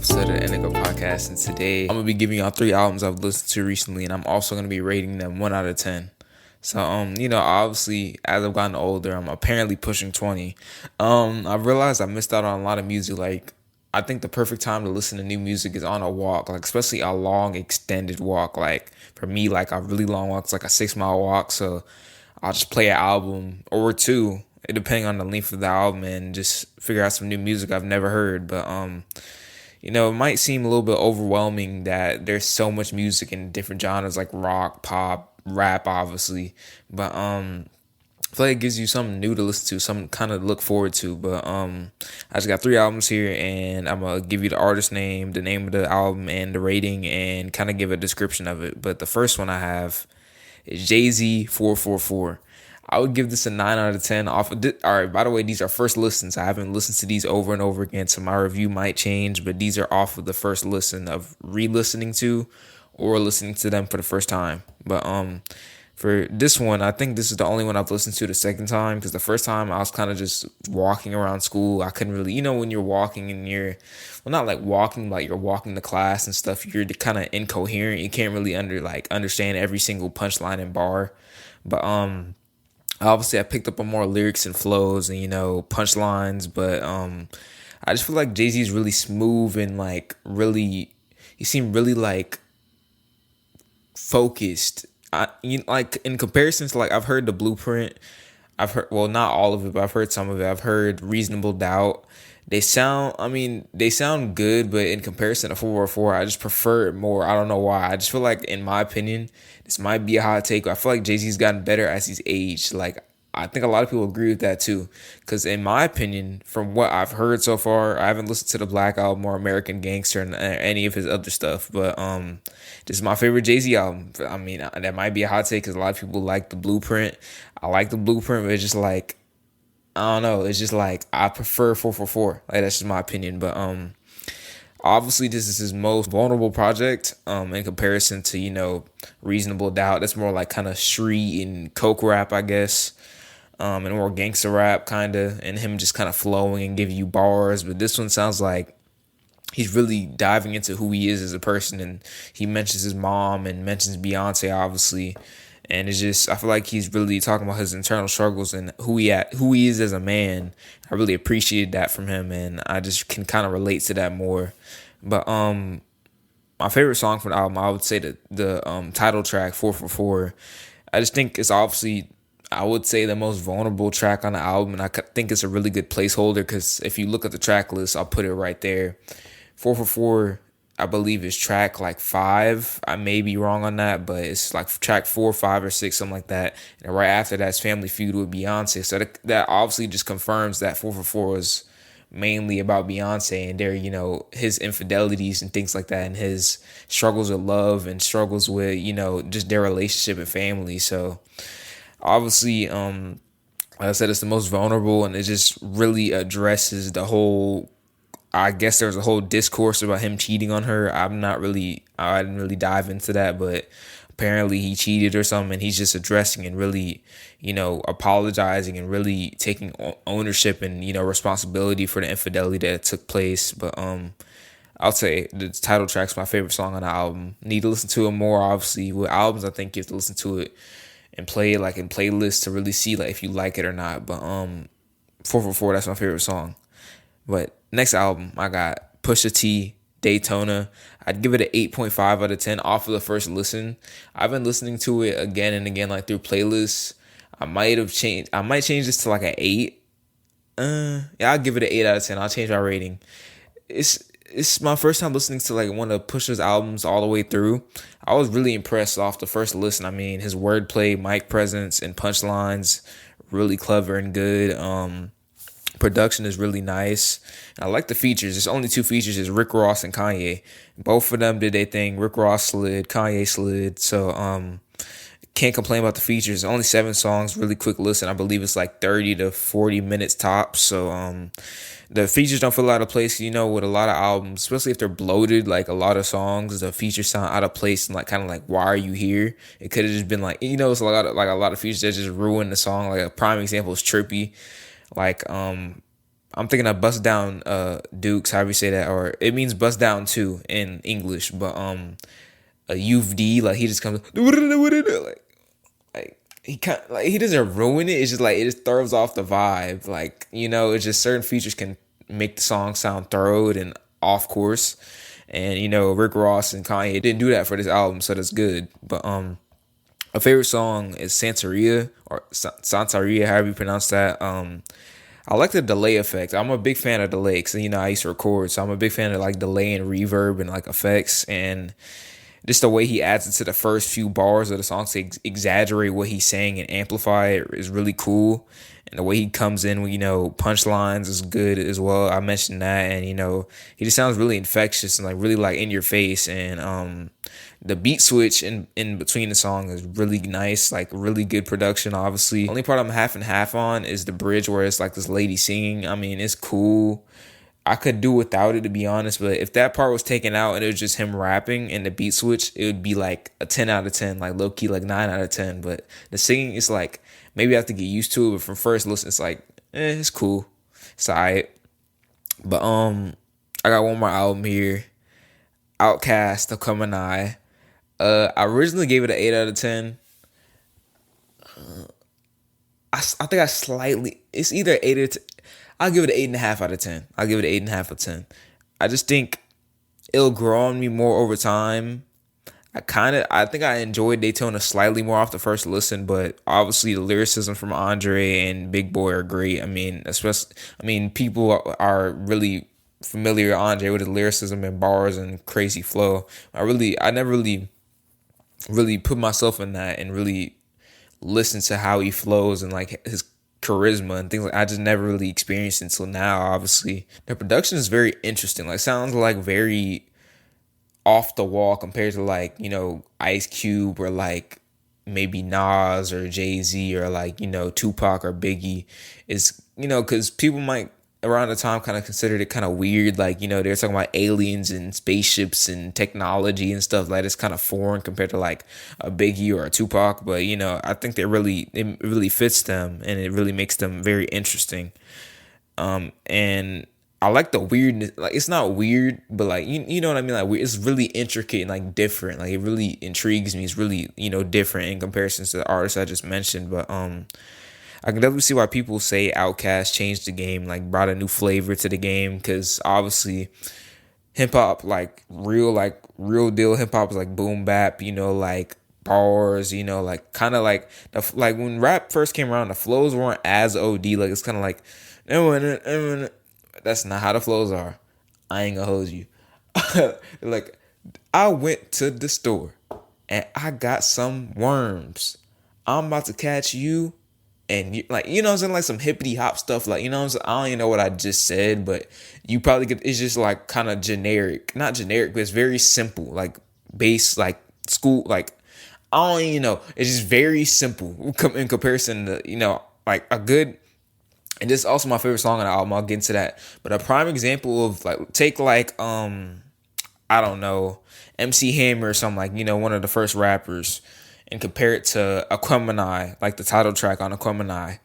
episode of the Indigo podcast, and today I'm gonna be giving y'all 3 albums I've listened to recently, and I'm also gonna be rating them 1 out of 10. So, obviously, as I've gotten older, I'm apparently pushing 20. I've realized I missed out on a lot of music. Like, I think the perfect time to listen to new music is on a walk, like especially a long, extended walk. Like for me, like a really long walk, it's like a 6 mile walk. So I'll just play an album or two, depending on the length of the album, and just figure out some new music I've never heard. But it might seem a little bit overwhelming that there's so much music in different genres like rock, pop, rap, obviously. But I feel like it gives you something new to listen to, something kind of look forward to. But I just got 3 albums here, and I'm gonna give you the artist name, the name of the album, and the rating, and kind of give a description of it. But the first one I have is Jay-Z 444. I would give this a 9 out of 10 off of all right, by the way, these are first listens. I haven't listened to these over and over again, so my review might change, but these are off of the first listen of re-listening to or listening to them for the first time. But for this one, I think this is the only one I've listened to the second time, because the first time I was kind of just walking around school. I couldn't really, when you're walking and not like walking, like you're walking to class and stuff, you're kind of incoherent. You can't really understand every single punchline and bar. But obviously I picked up on more lyrics and flows and punchlines, but I just feel like Jay-Z is really smooth and like really, he seemed really like focused. Like in comparison to, like, I've heard The Blueprint, I've heard, well, not all of it, but I've heard some of it. I've heard Reasonable Doubt. They sound good, but in comparison to 444, I just prefer it more. I don't know why. I just feel like, in my opinion, this might be a hot take, but I feel like Jay-Z's gotten better as he's aged. Like, I think a lot of people agree with that too. Because in my opinion, from what I've heard so far, I haven't listened to the Black Album or American Gangster and any of his other stuff. But this is my favorite Jay-Z album. I mean, that might be a hot take because a lot of people like The Blueprint. I like The Blueprint, but it's just like, I don't know. It's just like, I prefer 444. Like, that's just my opinion. But obviously this is his most vulnerable project in comparison to, Reasonable Doubt. That's more like kind of street and coke rap, I guess. And more gangster rap kind of, and him just kind of flowing and giving you bars. But this one sounds like he's really diving into who he is as a person, and he mentions his mom and mentions Beyonce, obviously. And it's just, I feel like he's really talking about his internal struggles and who he is as a man. I really appreciated that from him, and I just can kind of relate to that more. But my favorite song from the album, I would say the title track 444. I just think it's obviously, I would say, the most vulnerable track on the album, and I think it's a really good placeholder because if you look at the track list, I'll put it right there. 444, I believe, is track like 5. I may be wrong on that, but it's like track 4, 5, or 6, something like that. And right after that's Family Feud with Beyonce. So that obviously just confirms that 444 was mainly about Beyonce and their, his infidelities and things like that, and his struggles with love and struggles with, just their relationship and family. So obviously, like I said, it's the most vulnerable, and it just really addresses the whole, I guess there's a whole discourse about him cheating on her. I didn't really dive into that, but apparently he cheated or something, and he's just addressing and really, apologizing and really taking ownership and, responsibility for the infidelity that took place. But I'll say the title track's my favorite song on the album. Need to listen to it more, obviously. With albums, I think you have to listen to it and play it like in playlists to really see like if you like it or not. But 444, that's my favorite song. But next album, I got Pusha T, Daytona. I'd give it an 8.5 out of 10 off of the first listen. I've been listening to it again and again, like through playlists. I might change this to like an 8. Yeah, I'll give it an 8 out of 10. I'll change my rating. It's my first time listening to like one of Pusha's albums all the way through. I was really impressed off the first listen. I mean, his wordplay, mic presence, and punchlines, really clever and good. Production is really nice. I like the features. There's only 2 features. It's Rick Ross and Kanye. Both of them did their thing. Rick Ross slid, Kanye slid. So can't complain about the features. Only 7 songs, really quick listen. I believe it's like 30 to 40 minutes tops. So the features don't feel out of place. With a lot of albums, especially if they're bloated, like a lot of songs, the features sound out of place and like kind of like, why are you here? It could have just been like, it's a lot of features that just ruin the song. Like a prime example is Trippy. Like I'm thinking of bust down Dukes, however you say that, or it means bust down too in English, but a youth D, like he just comes like he kind like he doesn't ruin it. It's just like it just throws off the vibe. Like, it's just certain features can make the song sound thorough and off course. And Rick Ross and Kanye didn't do that for this album, so that's good. But a favorite song is Santeria or Santeria, however you pronounce that. I like the delay effect. I'm a big fan of delay because I used to record, so I'm a big fan of like delay and reverb and like effects, and just the way he adds it to the first few bars of the song to exaggerate what he's saying and amplify it is really cool. And the way he comes in with, punchlines is good as well. I mentioned that, and he just sounds really infectious and like really like in your face. And the beat switch in between the song is really nice, like really good production. Obviously, the only part I'm half and half on is the bridge where it's like this lady singing. I mean, it's cool. I could do without it, to be honest, but if that part was taken out and it was just him rapping and the beat switch, it would be like a 10 out of 10, like low key, like 9 out of 10. But the singing is like, maybe I have to get used to it, but from first listen, it's like, it's cool. It's alright. But I got one more album here, Outkast, Aquemini. I originally gave it an 8 out of 10. I think I slightly, it's either 8 or 10. I'll give it an 8.5 out of 10. I'll give it an 8.5 out of 10. I just think it'll grow on me more over time. I think I enjoyed Daytona slightly more off the first listen, but obviously the lyricism from Andre and Big Boy are great. People are really familiar with Andre with his lyricism and bars and crazy flow. I never really put myself in that and really listen to how he flows and like his charisma and things like I just never really experienced until now. Obviously, the production is very interesting. Like, sounds like very off the wall compared to like Ice Cube or like maybe Nas or Jay-Z or like Tupac or Biggie. Is because people might around the time kind of considered it kind of weird, like they're talking about aliens and spaceships and technology and stuff like it's kind of foreign compared to like a Biggie or a Tupac, but I think it really fits them and it really makes them very interesting. And I like the weirdness. Like, it's not weird, but like you know what I mean. Like, it's really intricate and like different. Like, it really intrigues me. It's really different in comparison to the artists I just mentioned. But I can definitely see why people say Outkast changed the game, like brought a new flavor to the game. Because obviously, hip hop, like real deal hip hop, is like boom bap. Like bars. Like kind of like like when rap first came around, the flows weren't as OD. Like, it's kind of like, that's not how the flows are. I ain't gonna hold you. Like, I went to the store and I got some worms. I'm about to catch you. And like, what I'm saying, like some hippity hop stuff, like, what I'm saying, I don't even know what I just said, but you probably get, it's just like kind of generic, not generic, but it's very simple, like base, like school, like, I don't even know, it's just very simple in comparison to, like a good, and this is also my favorite song on the album, I'll get into that, but a prime example of like, take like, I don't know, MC Hammer or something, like, one of the first rappers, and compare it to Aquemini, like the title track on Aquemini.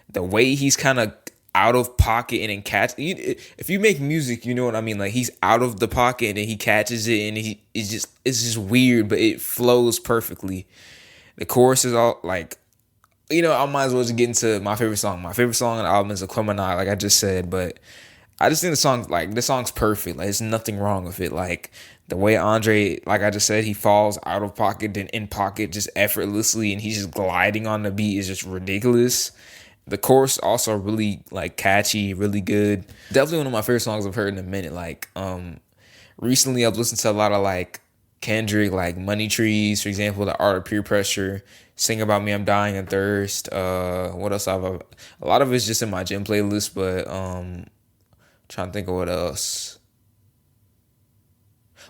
The way he's kind of out of pocket and then if you make music, you know what I mean? Like, he's out of the pocket and then he catches it and it's just weird, but it flows perfectly. The chorus is all like, I might as well just get into my favorite song. My favorite song on the album is Aquemini, like I just said, but I just think the song's perfect. Like, there's nothing wrong with it. Like, the way Andre, like I just said, he falls out of pocket and in pocket just effortlessly, and he's just gliding on the beat is just ridiculous. The chorus also really like catchy, really good. Definitely one of my favorite songs I've heard in a minute. Like, recently I've listened to a lot of like Kendrick, like Money Trees, for example, The Art of Peer Pressure, Sing About Me, I'm Dying of Thirst. What else a lot of it's just in my gym playlist, but trying to think of what else.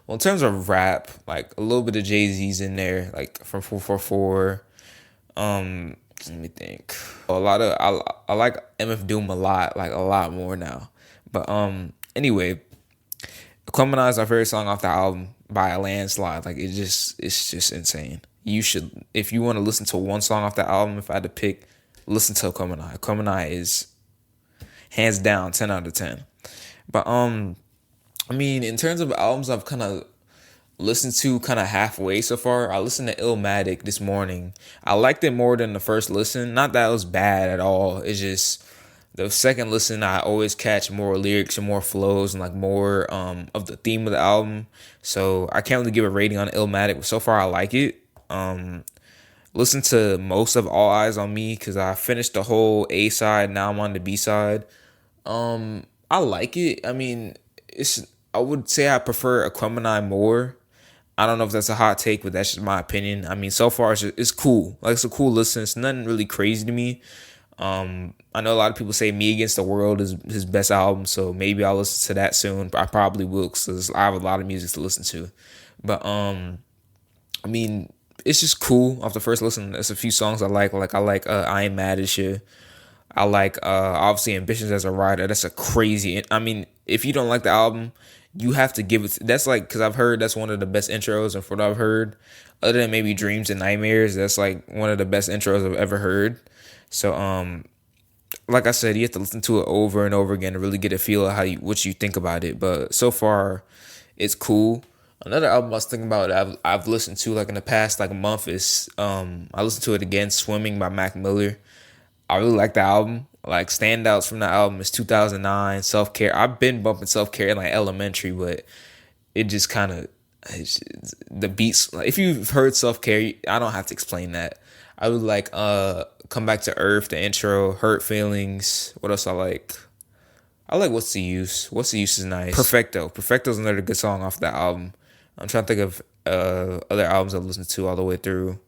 Well, in terms of rap, like a little bit of Jay-Z's in there, like from 444. Let me think. I like MF Doom a lot, like a lot more now. But anyway, Aquemini is our favorite song off the album by a landslide. Like, it's just insane. You should, if you want to listen to one song off the album, if I had to pick, listen to Aquemini. Aquemini is hands down, 10 out of 10. But I mean, in terms of albums I've kind of listened to kind of halfway so far, I listened to M.A.A.d this morning. I liked it more than the first listen. Not that it was bad at all. It's just the second listen, I always catch more lyrics and more flows and like more of the theme of the album. So I can't really give a rating on M.A.A.d, but so far I like it. Listen to most of All Eyes on Me because I finished the whole A side. Now I'm on the B side. I like it. I mean, it's. I would say I prefer Aquemini more. I don't know if that's a hot take, but that's just my opinion. I mean, so far it's cool. Like it's a cool listen. It's nothing really crazy to me. I know a lot of people say Me Against the World is his best album, so maybe I'll listen to that soon. I probably will because I have a lot of music to listen to. But I mean, it's just cool. Off the first listen, there's a few songs I like. Like I like I Ain't Mad at You. I like obviously Ambitions as a Writer. That's a crazy. I mean, if you don't like the album, you have to give it. That's like because I've heard that's one of the best intros, and from what I've heard, other than maybe Dreams and Nightmares, that's like one of the best intros I've ever heard. So like I said, you have to listen to it over and over again to really get a feel of what you think about it. But so far, it's cool. Another album I was thinking about I've listened to like in the past like a month is I listened to it again, Swimming by Mac Miller. I really like the album. Like standouts from the album is 2009, Self Care. I've been bumping Self Care in like elementary, but it just kind of the beats. Like, if you've heard Self Care, I don't have to explain that. I would like Come Back to Earth, the intro, Hurt Feelings. What else I like? I like What's the Use. What's the Use is nice. Perfecto's another good song off that album. I'm trying to think of other albums I've listened to all the way through.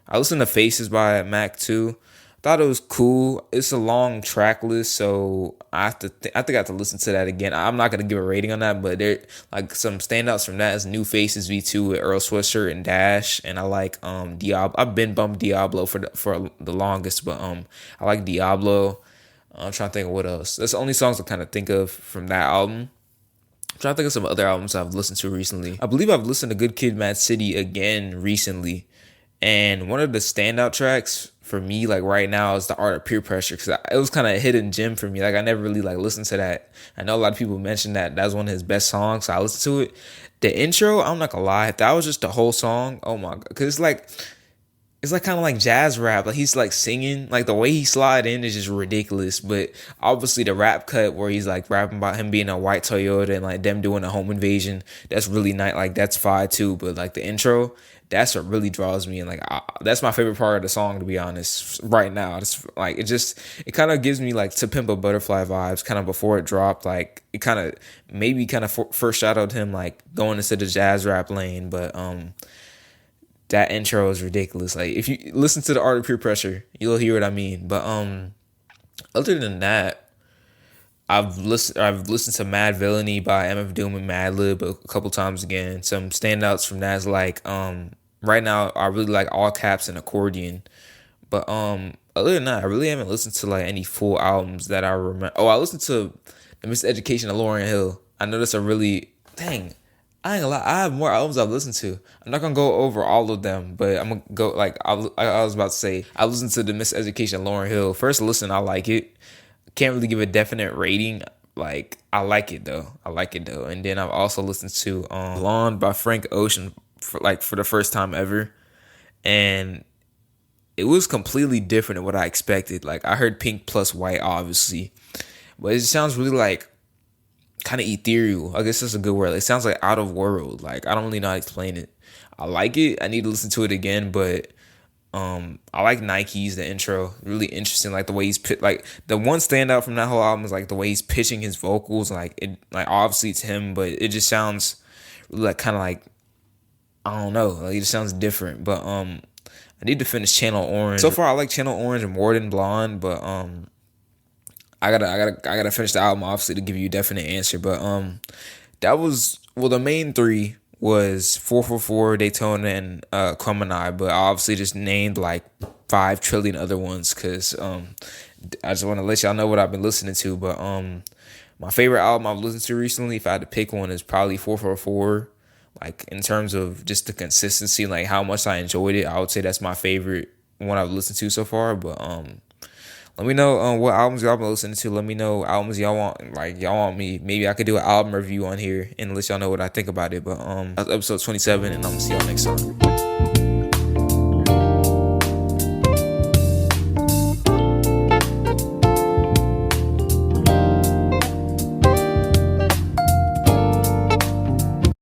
I listened to Faces by Mac too. Thought it was cool. It's a long track list, so I have to. I think I have to listen to that again. I'm not gonna give a rating on that, but there like some standouts from that is New Faces V2 with Earl Sweatshirt and Dash, and I like Diablo. I've been bumped Diablo for the longest, but I like Diablo. I'm trying to think of what else. That's the only songs I kind of think of from that album. I'm trying to think of some other albums I've listened to recently. I believe I've listened to Good Kid, Mad City again recently, and one of the standout tracks for me like right now is The Art of Peer Pressure because it was kind of a hidden gem for me. Like I never really like listened to that. I know a lot of people mentioned that that's one of his best songs, so I listened to it. The intro, I'm not gonna lie, if that was just the whole song, oh my god, because it's like kind of like jazz rap. Like he's like singing, like the way he slide in is just ridiculous. But obviously the rap cut where he's like rapping about him being a white Toyota and like them doing a home invasion, that's really nice. Like that's fire too. But like the intro, that's what really draws me, and like that's my favorite part of the song, to be honest. Right now, it's like it kind of gives me like To Pimp a Butterfly vibes, kind of before it dropped. Like it kind of maybe kind of foreshadowed him like going into the jazz rap lane, but that intro is ridiculous. Like if you listen to The Art of Peer Pressure, you'll hear what I mean. But other than that, I've listened to Mad Villainy by MF Doom and Madlib a couple times again. Some standouts from that is like right now I really like All Caps and Accordion. But other than that, I really haven't listened to like any full albums that I remember. Oh, I listened to The Miseducation of Lauryn Hill. I know that's a really dang. I ain't gonna lie, I have more albums I've listened to. I'm not gonna go over all of them, but I'm gonna go like I was about to say. I listened to The Miseducation of Lauryn Hill. First listen, I like it. Can't really give a definite rating. Like I like it though. And then I've also listened to Blonde by Frank Ocean for the first time ever, and it was completely different than what I expected. Like I heard Pink plus White, obviously, but it sounds really like kind of ethereal. I guess that's a good word. It sounds like out of world. Like I don't really know how to explain it. I like it. I need to listen to it again, but I like Nike's the intro. Really interesting. Like the way he's like the one standout from that whole album is like the way he's pitching his vocals. Like it, like obviously it's him, but it just sounds really like kind of like I don't know. Like it just sounds different. But I need to finish Channel Orange. So far, I like Channel Orange more than Blonde, but I gotta finish the album obviously to give you a definite answer. But that was the main three was 444, Daytona, and Aquemini, but I obviously just named like 5 trillion other ones because I just want to let y'all know what I've been listening to. But my favorite album I've listened to recently, if I had to pick one, is probably 444. Like in terms of just the consistency, like how much I enjoyed it, I would say that's my favorite one I've listened to so far. But Let me know what albums y'all been listening to. Let me know albums y'all want. Like y'all want me. Maybe I could do an album review on here and let y'all know what I think about it. But that's episode 27, and I'm gonna see y'all next time.